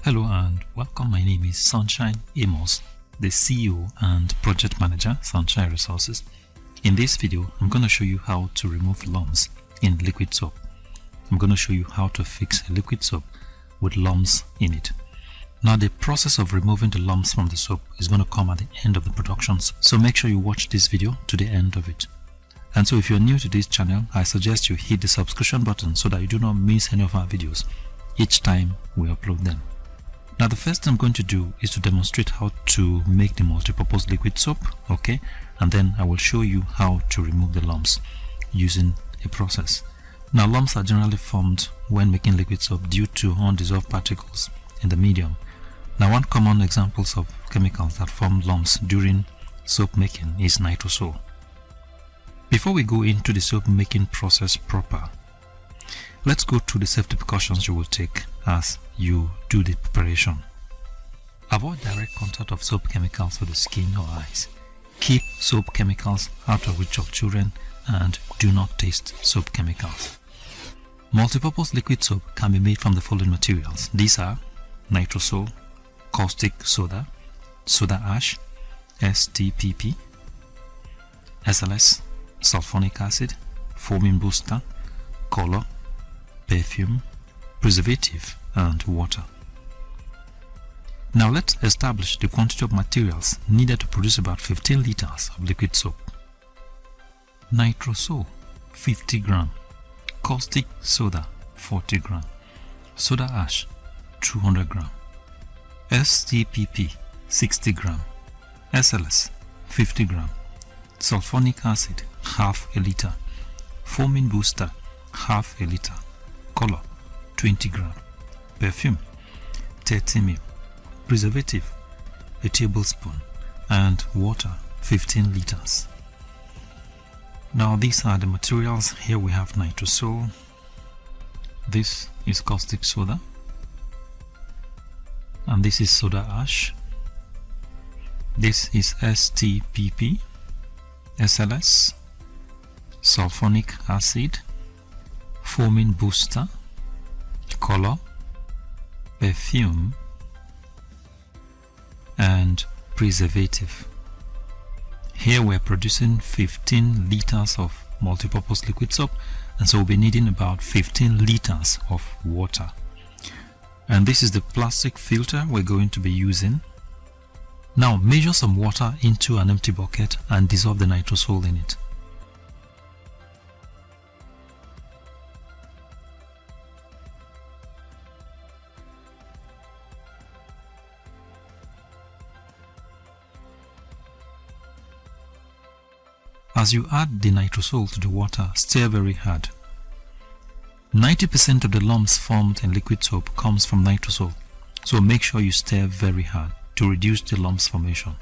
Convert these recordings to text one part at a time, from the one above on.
Hello and welcome. My name is Sunshine Amos, the CEO and Project Manager, Sunshine Resources. In this video, I'm going to show you how to remove lumps in liquid soap. I'm going to show you how to fix a liquid soap with lumps in it. Now, the process of removing the lumps from the soap is going to come at the end of the production, so make sure you watch this video to the end of it. And so if you're new to this channel, I suggest you hit the subscription button so that you do not miss any of our videos each time we upload them. Now, the first thing I'm going to do is to demonstrate how to make the multi-purpose liquid soap, okay? And then I will show you how to remove the lumps using a process. Now, lumps are generally formed when making liquid soap due to undissolved particles in the medium. Now, one common example of chemicals that form lumps during soap making is nitrosol. Before we go into the soap making process proper, let's go through the safety precautions you will take as you do the preparation. Avoid direct contact of soap chemicals with the skin or eyes. Keep soap chemicals out of reach of children and do not taste soap chemicals. Multipurpose liquid soap can be made from the following materials. These are nitrosol, caustic soda, soda ash, STPP, SLS, sulfonic acid, foaming booster, color, perfume, preservative, and water. Now let's establish the quantity of materials needed to produce about 15 liters of liquid soap. Nitrosol 50 gram, caustic soda 40 gram, soda ash 200 gram, STPP 60 gram, SLS 50 gram, sulfonic acid half a liter, foaming booster half a liter, color 20 gram, perfume 30 ml, preservative a tablespoon, and water 15 liters. Now these are the materials. Here we have nitrosol, this is caustic soda, and this is soda ash, this is STPP, SLS, sulfonic acid, foaming booster, color, perfume, and preservative. Here we're producing 15 liters of multipurpose liquid soap, and so we'll be needing about 15 liters of water. And this is the plastic filter we're going to be using. Now measure some water into an empty bucket and dissolve the nitrosol in it. As you add the nitrosol to the water, stir very hard. 90% of the lumps formed in liquid soap comes from nitrosol, so make sure you stir very hard to reduce the lumps formation.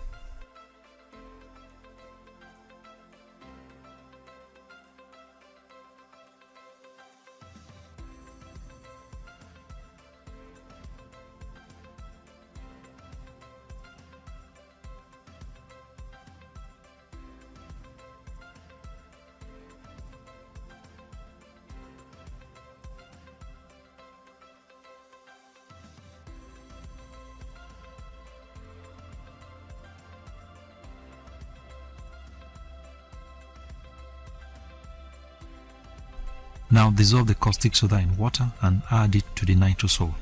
Now dissolve the caustic soda in water and add it to the nitrosol.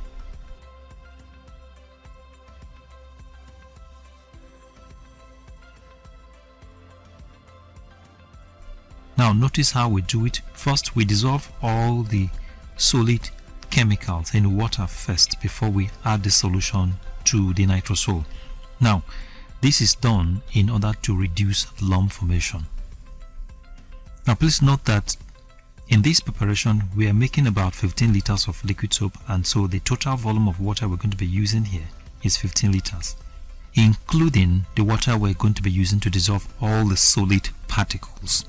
Now notice how we do it. First we dissolve all the solid chemicals in water first before we add the solution to the nitrosol. Now this is done in order to reduce lump formation. Now please note that In this preparation, we are making about 15 liters of liquid soap, and so the total volume of water we're going to be using here is 15 liters, including the water we're going to be using to dissolve all the solid particles.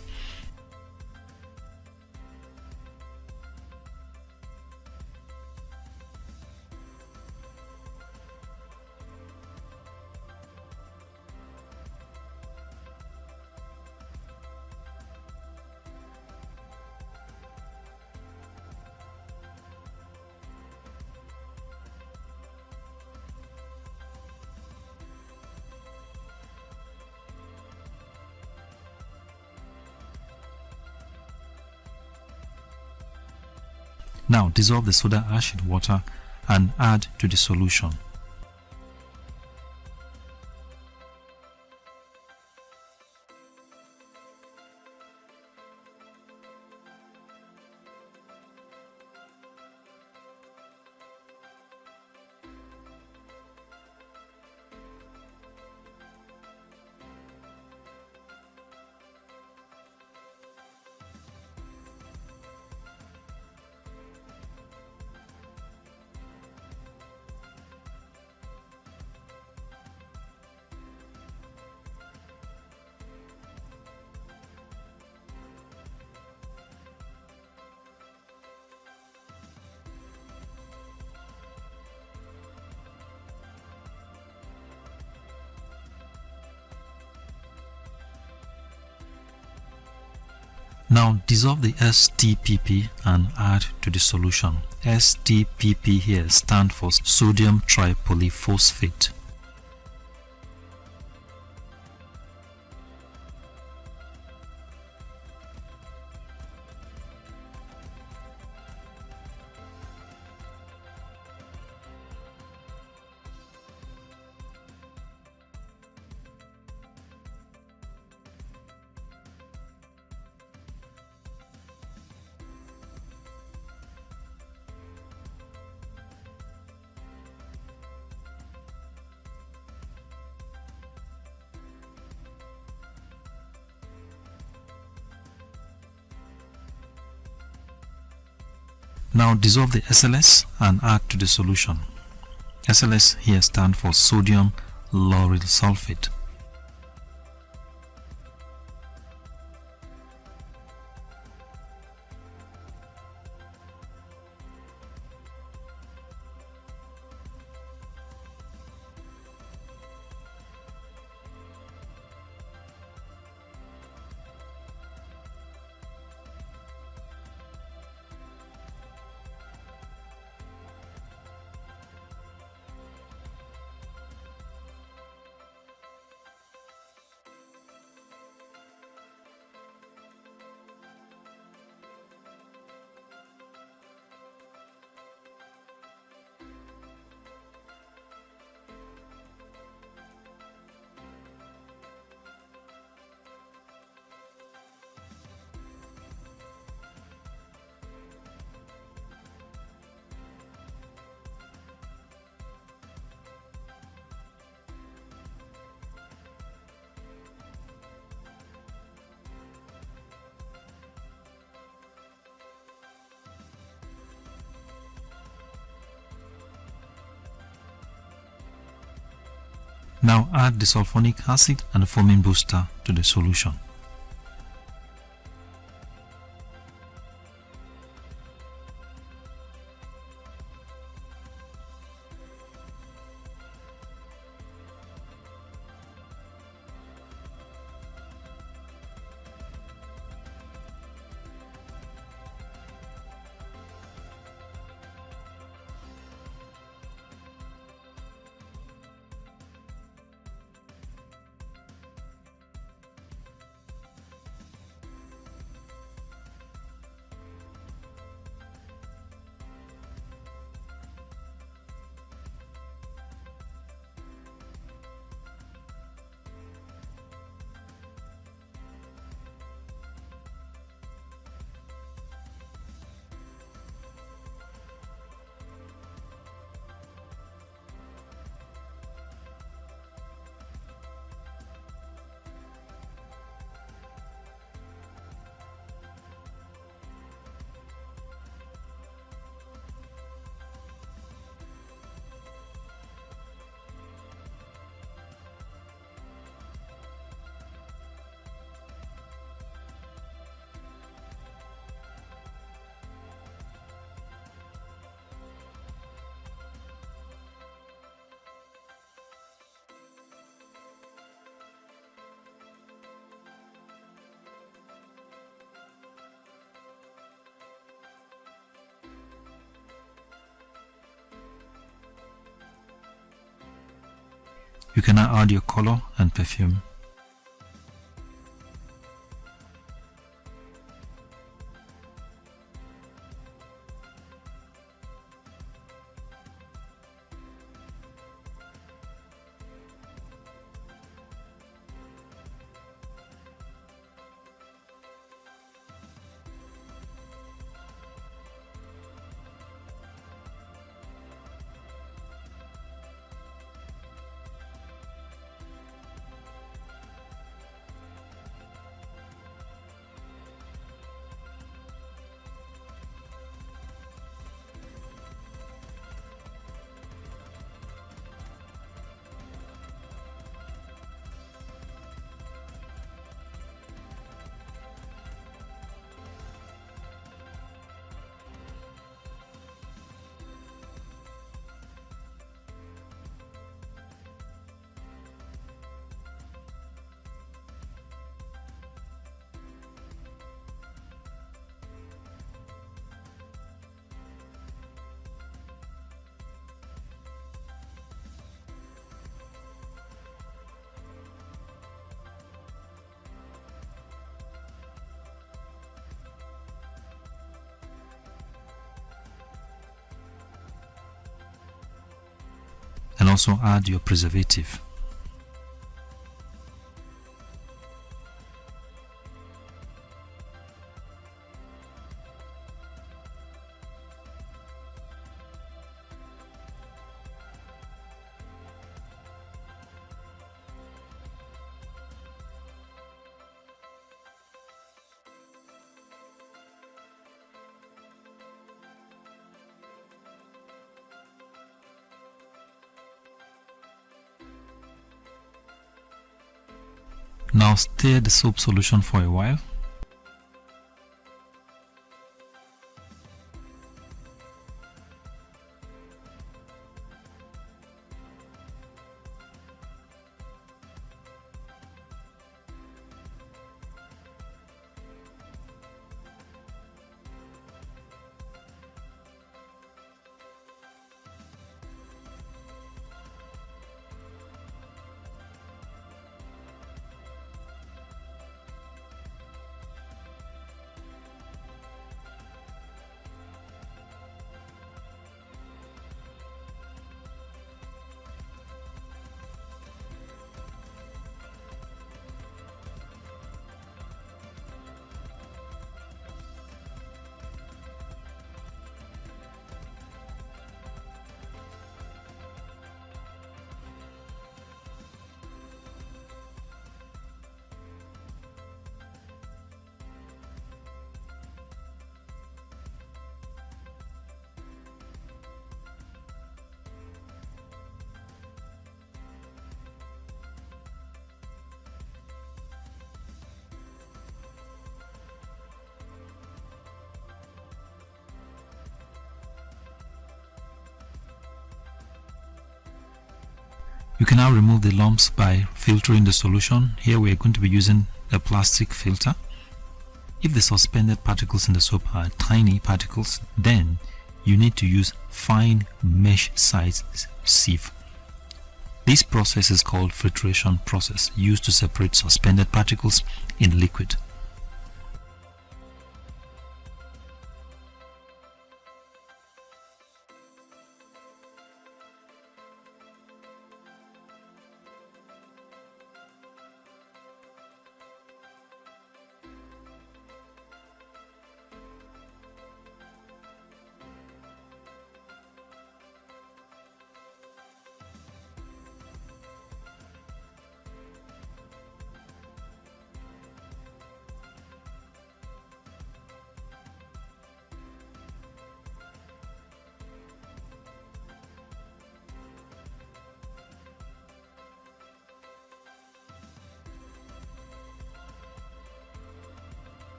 Now dissolve the soda ash in water and add to the solution. Now dissolve the STPP and add to the solution. STPP here stands for sodium tripolyphosphate. Now dissolve the SLS and add to the solution. SLS here stands for sodium lauryl sulfate. Now add the sulfonic acid and the foaming booster to the solution. You can now add your color and perfume. And also add your preservative. Now stir the soap solution for a while. You can now remove the lumps by filtering the solution. Here we are going to be using a plastic filter. If the suspended particles in the soap are tiny particles, then you need to use fine mesh size sieve. This process is called filtration process, used to separate suspended particles in liquid.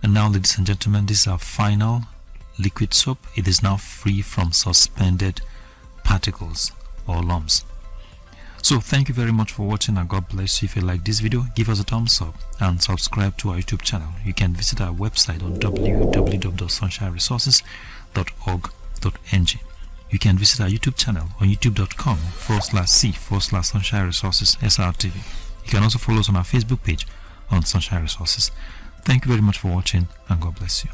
And now, ladies and gentlemen, this is our final liquid soap. It is now free from suspended particles or lumps. So thank you very much for watching, and God bless you. If you like this video, give us a thumbs up and subscribe to our YouTube channel. You can visit our website on www.sunshineresources.org.ng. You can visit our YouTube channel on youtube.com/c/Sunshine Resources SRTV. You can also follow us on our Facebook page on Sunshine Resources. Thank you very much for watching, and God bless you.